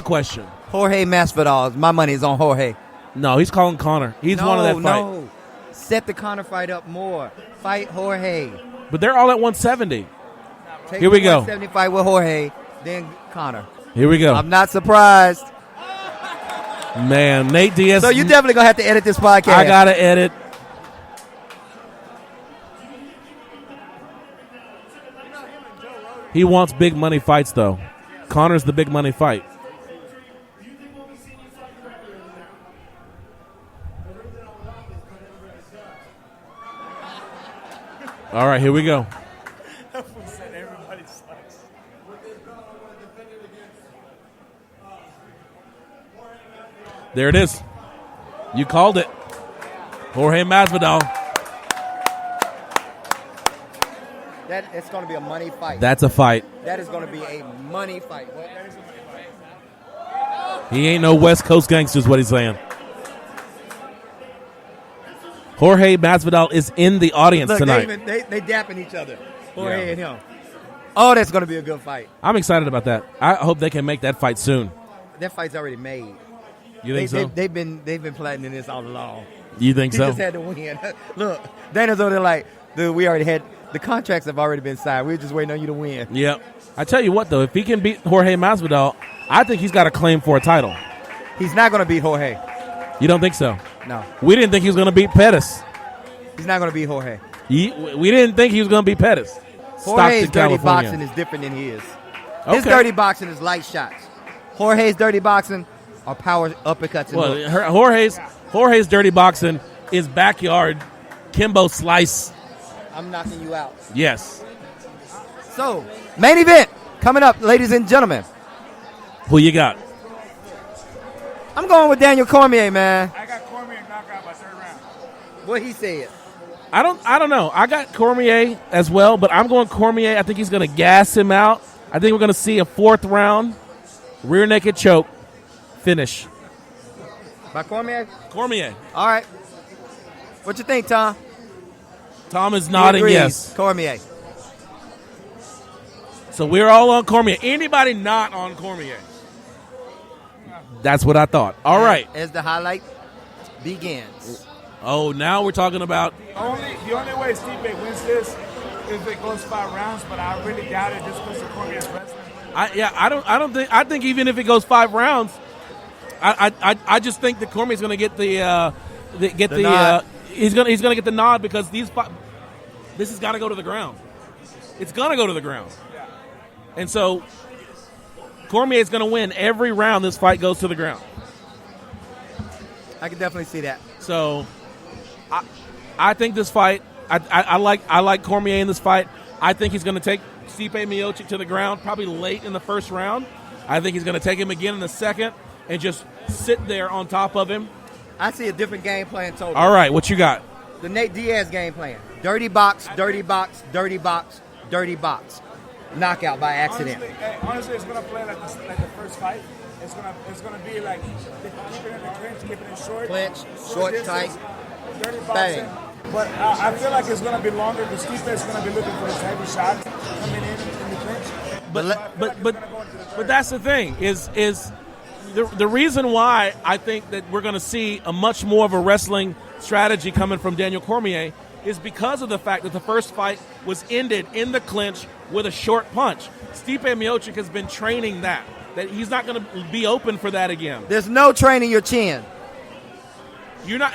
question. Jorge Masvidal. My money is on Jorge. No, he's calling Conor. He's one of that fight. No, set the Conor fight up more. Fight Jorge. But they're all at 170. Take Here we go. 170 fight with Jorge, then Conor. Here we go. I'm not surprised. Man, Nate Diaz. So you definitely gonna have to edit this podcast. I gotta edit. He wants big money fights, though. Conor's the big money fight. All right, here we go. There it is. You called it. Jorge Masvidal. It's going to be a money fight. That's a fight. That is going to be a money fight. What? He ain't no West Coast gangster is what he's saying. Jorge Masvidal is in the audience tonight. They dapping each other. Jorge and him. Oh, that's going to be a good fight. I'm excited about that. I hope they can make that fight soon. That fight's already made. You think so? They've been planning this all along. You think so? He just had to win. Look, Dana's over there like, dude, we already had the contracts have already been signed. We're just waiting on you to win. Yep. I tell you what, though, if he can beat Jorge Masvidal, I think he's got a claim for a title. He's not going to beat Jorge. You don't think so? No. We didn't think he was going to beat Pettis. He's not going to beat Jorge. We didn't think he was going to beat Pettis. Jorge's dirty boxing is different than his. His dirty boxing is light shots. Jorge's dirty boxing are power uppercuts. And Jorge's dirty boxing is backyard Kimbo slice. I'm knocking you out. Yes. So, main event coming up, ladies and gentlemen. Who you got? I'm going with Daniel Cormier, man. I got Cormier knockout by third round. What he said. I don't know. I got Cormier as well, but I'm going Cormier. I think he's going to gas him out. I think we're going to see a 4th round rear naked choke finish. By Cormier? Cormier. All right. What you think, Tom? Tom is nodding yes. Cormier. So we're all on Cormier. Anybody not on Cormier? That's what I thought. All right. As the highlight begins. Oh, now we're talking about. The only way Stipe wins this is if it goes 5 rounds, but I really doubt it just because of Cormier's wrestling. I think even if it goes 5 rounds, I just think that Cormier's going to get the nod. He's going to get the nod because this has got to go to the ground. It's going to go to the ground. And so Cormier is going to win every round this fight goes to the ground. I can definitely see that. So I think this fight, I like Cormier in this fight. I think he's going to take Stipe Miocic to the ground probably late in the first round. I think he's going to take him again in the second and just sit there on top of him. I see a different game plan totally. All right, what you got? The Nate Diaz game plan. Dirty box, dirty box, dirty box, dirty box. Knockout by accident. Honestly, it's gonna play like the first fight. It's gonna be like keeping it in the clinch, keeping it short. Clinch, short, distance, tight, dirty bang. boxing. But I feel like it's gonna be longer because Stipe is gonna be looking for his heavy shots coming in the clinch. But that's the thing is the reason why I think that we're going to see a much more of a wrestling strategy coming from Daniel Cormier is because of the fact that the first fight was ended in the clinch with a short punch. Stipe Miocic has been training that he's not going to be open for that again. There's no training your chin. You're not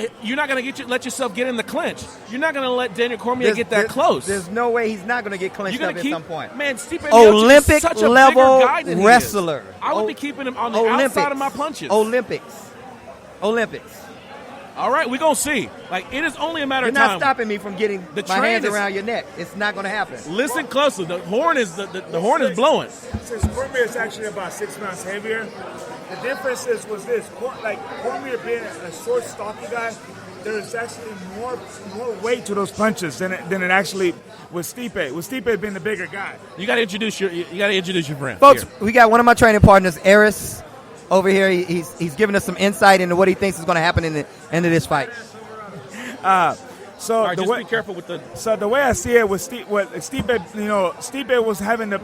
going to let yourself get in the clinch. You're not going to let Daniel Cormier get that close. There's no way he's not going to get clinched up at some point. Man, Stipe Miocic is such a bigger guy than wrestler. He is. I would be keeping him on the outside of my punches. Olympics. All right, we're going to see. Like, it is only a matter of time. You're not stopping me from getting my hands around your neck. It's not going to happen. Listen closely. The horn is blowing. Since Cormier is actually about 6 pounds heavier, the difference was this. Cormier being a short, stocky guy, there's actually more weight to those punches than it actually was Stipe. With Stipe being the bigger guy. You got to introduce your friend. Folks, Here. we got one of my training partners, Eris, over here. He's giving us some insight into what he thinks is going to happen in the end of this fight. So right, just be careful with the. So the way I see it was Stipe, Stipe was having the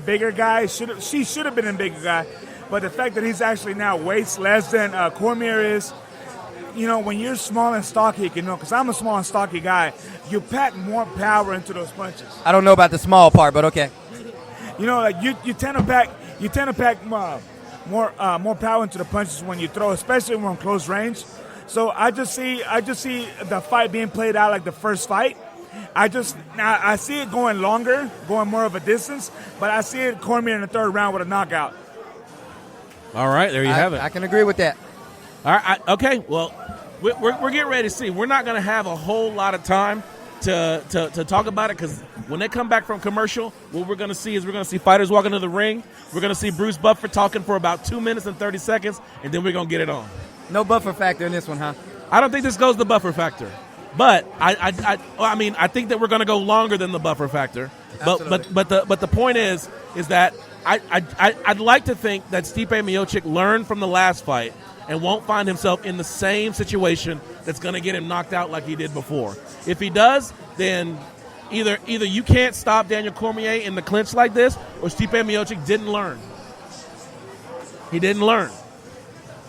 bigger guy. She should have been a bigger guy, but the fact that he's actually now weights less than Cormier is. When you're small and stocky, because I'm a small and stocky guy, you pack more power into those punches. I don't know about the small part, but okay. You tend to pack more power into the punches when you throw, especially when close range. So I just see the fight being played out like the first fight. I see it going longer, going more of a distance, but I see it Cormier in the third round with a knockout. All right, there you have it. I can agree with that. All right, okay. Well, we're getting ready to see. We're not going to have a whole lot of time to talk about it because when they come back from commercial, what we're going to see is fighters walking to the ring. We're going to see Bruce Buffer talking for about 2 minutes and 30 seconds, and then we're going to get it on. No buffer factor in this one, huh? I don't think this goes the buffer factor, but I think that we're going to go longer than the buffer factor. But the point is that I'd like to think that Stipe Miocic learned from the last fight and won't find himself in the same situation that's going to get him knocked out like he did before. If he does, then either you can't stop Daniel Cormier in the clinch like this, or Stipe Miocic didn't learn. He didn't learn.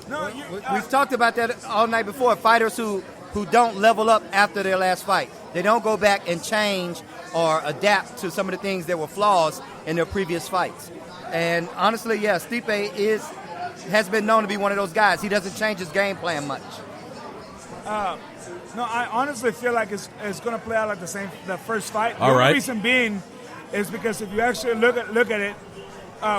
No, we've talked about that all night before. Fighters who don't level up after their last fight. They don't go back and change or adapt to some of the things that were flaws in their previous fights. And honestly, yeah, Stipe has been known to be one of those guys. He doesn't change his game plan much. No, I honestly feel like it's going to play out like the first fight. All right. The reason being is because if you actually look at it,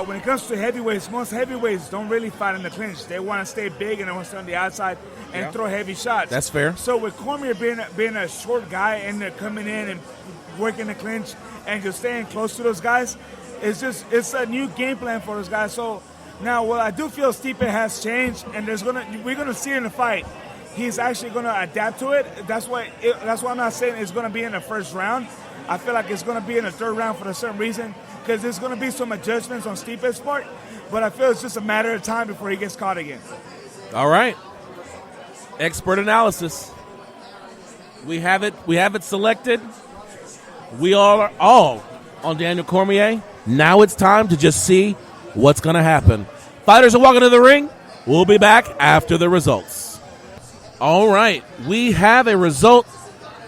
when it comes to heavyweights, most heavyweights don't really fight in the clinch. They want to stay big and they want to stay on the outside and throw heavy shots. That's fair. So with Cormier being a short guy and they're coming in and working the clinch and just staying close to those guys, it's a new game plan for those guys. So now, I do feel Stipe has changed, and we're gonna see in the fight he's actually going to adapt to it. That's why I'm not saying it's going to be in the first round. I feel like it's going to be in the third round for a certain reason because there's going to be some adjustments on Stipe's part. But I feel it's just a matter of time before he gets caught again. All right. Expert analysis. We have it selected. We are all on Daniel Cormier. Now it's time to just see what's going to happen. Fighters are walking to the ring. We'll be back after the results. All right. We have a result.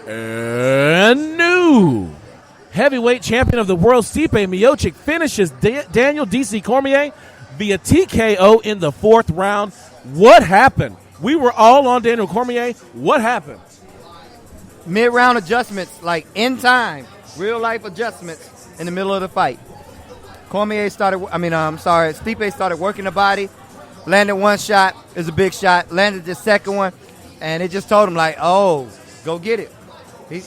And new heavyweight champion of the world, Stipe Miocic, finishes Daniel D.C. Cormier via TKO in the fourth round. What happened? We were all on Daniel Cormier. What happened? Mid-round adjustments, like in time, real-life adjustments in the middle of the fight. Stipe started working the body, landed one shot. It was a big shot. Landed the second one, and it just told him, like, oh, go get it.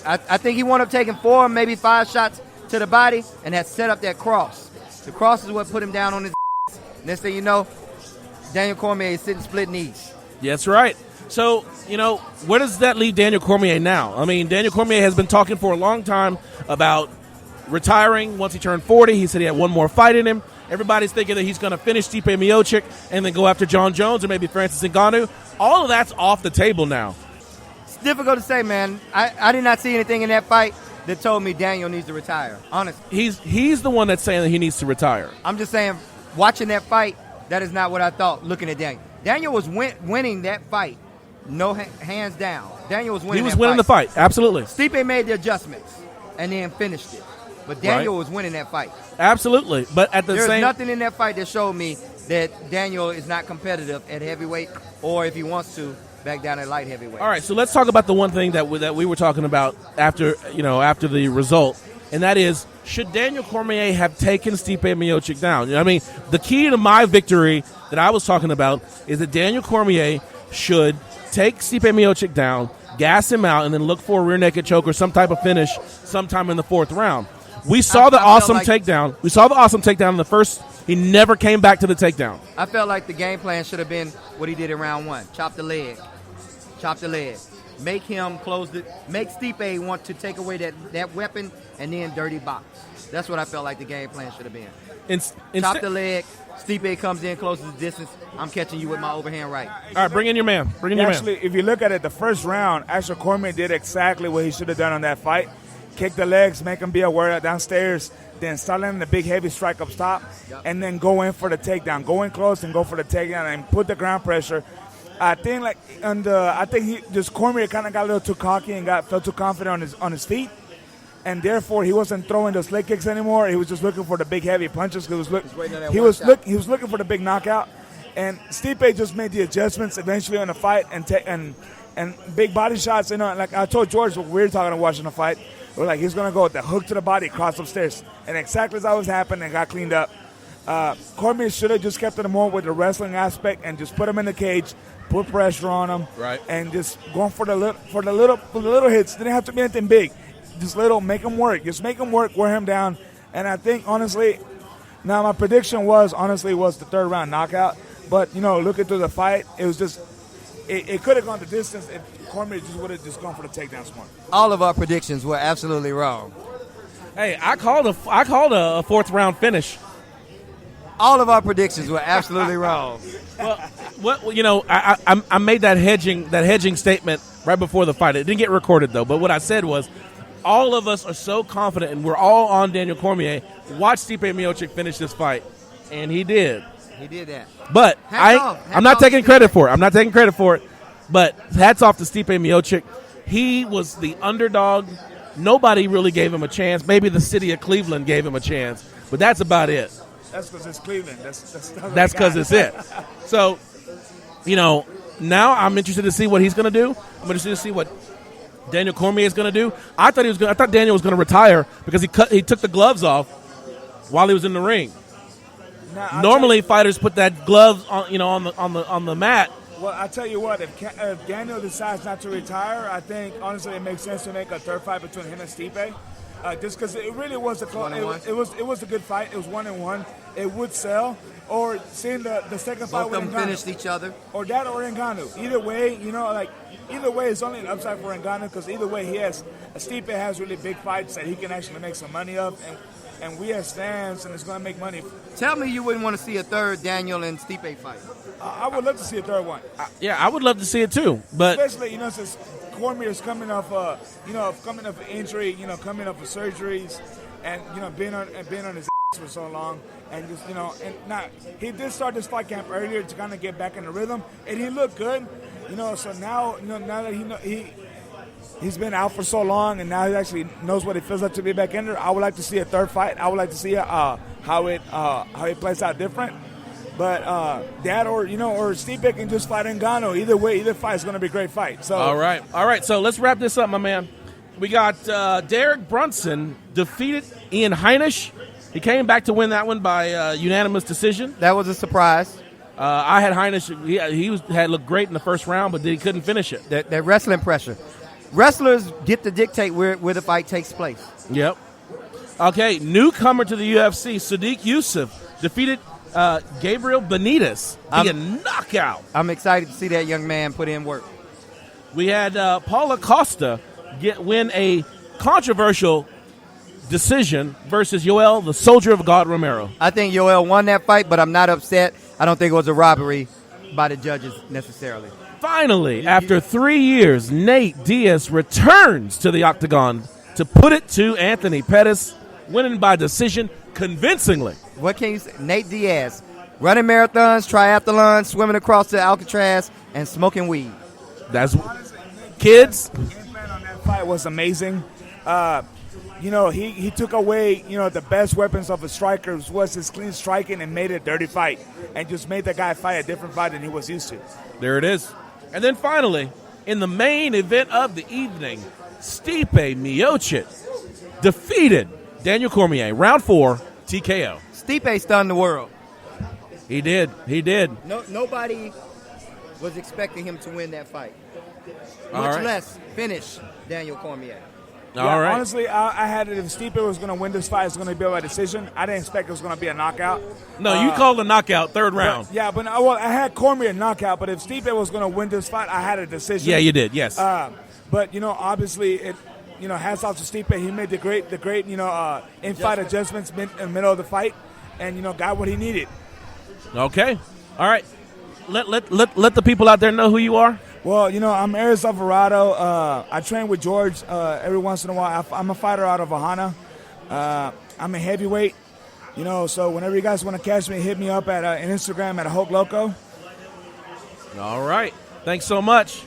I think he wound up taking 4, maybe 5 shots to the body and had set up that cross. The cross is what put him down on his ass. Next thing you know, Daniel Cormier is sitting split knees. That's right. So, where does that leave Daniel Cormier now? I mean, Daniel Cormier has been talking for a long time about retiring once he turned 40. He said he had one more fight in him. Everybody's thinking that he's going to finish Stipe Miocic and then go after John Jones or maybe Francis Ngannou. All of that's off the table now. It's difficult to say, man. I did not see anything in that fight that told me Daniel needs to retire, honestly. He's the one that's saying that he needs to retire. I'm just saying, watching that fight, that is not what I thought looking at Daniel. Daniel was winning that fight, no hands down. Daniel was winning. He was winning the fight, absolutely. Stipe made the adjustments and then finished it, but Daniel was winning that fight. Absolutely, but at the There's same, nothing in that fight that showed me that Daniel is not competitive at heavyweight, or if he wants to, back down at light heavyweight. All right, so let's talk about the one thing that we were talking about after the result, and that is, should Daniel Cormier have taken Stipe Miocic down? I mean, the key to my victory that I was talking about is that Daniel Cormier should take Stipe Miocic down, gas him out, and then look for a rear naked choke or some type of finish sometime in the fourth round. We saw the awesome takedown. We saw the awesome takedown in the first. He never came back to the takedown. I felt like the game plan should have been what he did in round 1. Chop the leg. Make him close the. Make Stipe want to take away that weapon and then dirty box. That's what I felt like the game plan should have been. Chop the leg. Stipe comes in, closes the distance. I'm catching you with my overhand right. All right, bring in your man. Actually, if you look at it, the first round, actually Cormier did exactly what he should have done on that fight. Kick the legs, make him be aware downstairs, then start landing the big heavy strike up top, and then go in for the takedown. Go in close and go for the takedown and put the ground pressure. I think Cormier kind of got a little too cocky and felt too confident on his feet, and therefore he wasn't throwing those leg kicks anymore. He was just looking for the big heavy punches. He was looking for the big knockout, and Stipe just made the adjustments eventually on the fight and big body shots. Like I told George when we were talking and watching the fight, we're like, he's going to go with the hook to the body, cross upstairs. And exactly as that was happening, and got cleaned up. Cormier should have just kept it more with the wrestling aspect and just put him in the cage, put pressure on him, right, and just going for the little hits. Didn't have to be anything big. Just make him work. Just make him work, wear him down. And I think, honestly, now my prediction was the third round knockout. But, looking through the fight, it was just it could have gone the distance if Cormier just would have just gone for the takedown smart. All of our predictions were absolutely wrong. Hey, I called a fourth round finish. All of our predictions were absolutely wrong. Well, I made that hedging statement right before the fight. It didn't get recorded though. But what I said was, all of us are so confident, and we're all on Daniel Cormier. Watch Stipe Miocic finish this fight, and he did. He did that. But I'm not taking credit for it. But hats off to Stipe Miocic. He was the underdog. Nobody really gave him a chance. Maybe the city of Cleveland gave him a chance, but that's about it. That's because it's Cleveland. That's because it's it. So, now I'm interested to see what he's going to do. I'm interested to see what Daniel Cormier is going to do. I thought Daniel was going to retire because he took the gloves off while he was in the ring. Normally, fighters put that glove on the mat. Well, I tell you what, if Daniel decides not to retire, I think honestly it makes sense to make a third fight between him and Stipe. just because it really was a close. 1-1? It was a good fight. It was 1-1. It would sell. Or seeing the second fight Both with of them Ngannou. finished each other. Or that or Ngannou. Either way, either way it's only an upside for Ngannou because either way Stipe has really big fights that he can actually make some money of, and we as fans, and it's going to make money. Tell me you wouldn't want to see a third Daniel and Stipe fight. I would love to see a third one. Yeah, I would love to see it too. But especially, since Cormier is coming off an injury, coming off of surgeries, and being on his ass for so long, and just he did start this fight camp earlier to kind of get back in the rhythm, and he looked good, So now, now that he's been out for so long, and now he actually knows what it feels like to be back in there. I would like to see a third fight. I would like to see how it plays out different. But that or Stipe can just fight Ngannou. Either way, either fight is going to be a great fight. So all right. So let's wrap this up, my man. We got Derek Brunson defeated Ian Heinisch. He came back to win that one by unanimous decision. That was a surprise. I had Heinisch. He had looked great in the first round, but he couldn't finish it. That wrestling pressure. Wrestlers get to dictate where the fight takes place. Yep. Okay, newcomer to the UFC, Sadiq Youssef defeated Gabriel Benitez via knockout. I'm excited to see that young man put in work. We had Paul Acosta win a controversial decision versus Yoel, the Soldier of God Romero. I think Yoel won that fight, but I'm not upset. I don't think it was a robbery by the judges necessarily. Finally, after 3 years, Nate Diaz returns to the octagon to put it to Anthony Pettis, winning by decision convincingly. What can you say? Nate Diaz, running marathons, triathlons, swimming across the Alcatraz, and smoking weed. That's kids. The game plan on that fight was amazing. He took away, the best weapons of a striker was his clean striking and made it a dirty fight and just made the guy fight a different fight than he was used to. There it is. And then finally, in the main event of the evening, Stipe Miocic defeated Daniel Cormier, round 4, TKO. Stipe stunned the world. He did. Nobody was expecting him to win that fight, much less finish Daniel Cormier. All right. Honestly, I had it if Stipe was going to win this fight, it was going to be by decision. I didn't expect it was going to be a knockout. No, you called a knockout, third round. But I had Cormier knockout, but if Stipe was going to win this fight, I had a decision. Yeah, you did, yes. But, obviously, hats off to Stipe. He made the great in-fight adjustments in the middle of the fight and, got what he needed. Okay. All right. Let the people out there know who you are. Well, I'm Eris Alvarado. I train with George every once in a while. I'm a fighter out of Ohana. I'm a heavyweight, so whenever you guys want to catch me, hit me up at Instagram at Hulk Loco. All right. Thanks so much.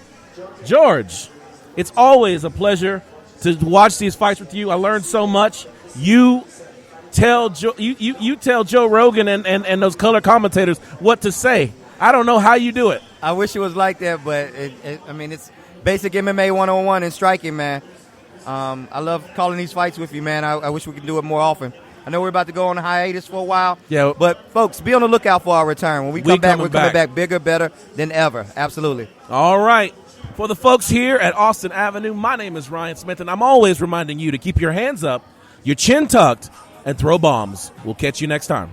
George, it's always a pleasure to watch these fights with you. I learned so much. You tell Joe Rogan and those color commentators what to say. I don't know how you do it. I wish it was like that, but it's basic MMA 101 in striking, man. I love calling these fights with you, man. I wish we could do it more often. I know we're about to go on a hiatus for a while. Yeah. But, folks, be on the lookout for our return. When we come back, we're coming back bigger, better than ever. Absolutely. All right. For the folks here at Austin Avenue, my name is Ryan Smith, and I'm always reminding you to keep your hands up, your chin tucked, and throw bombs. We'll catch you next time.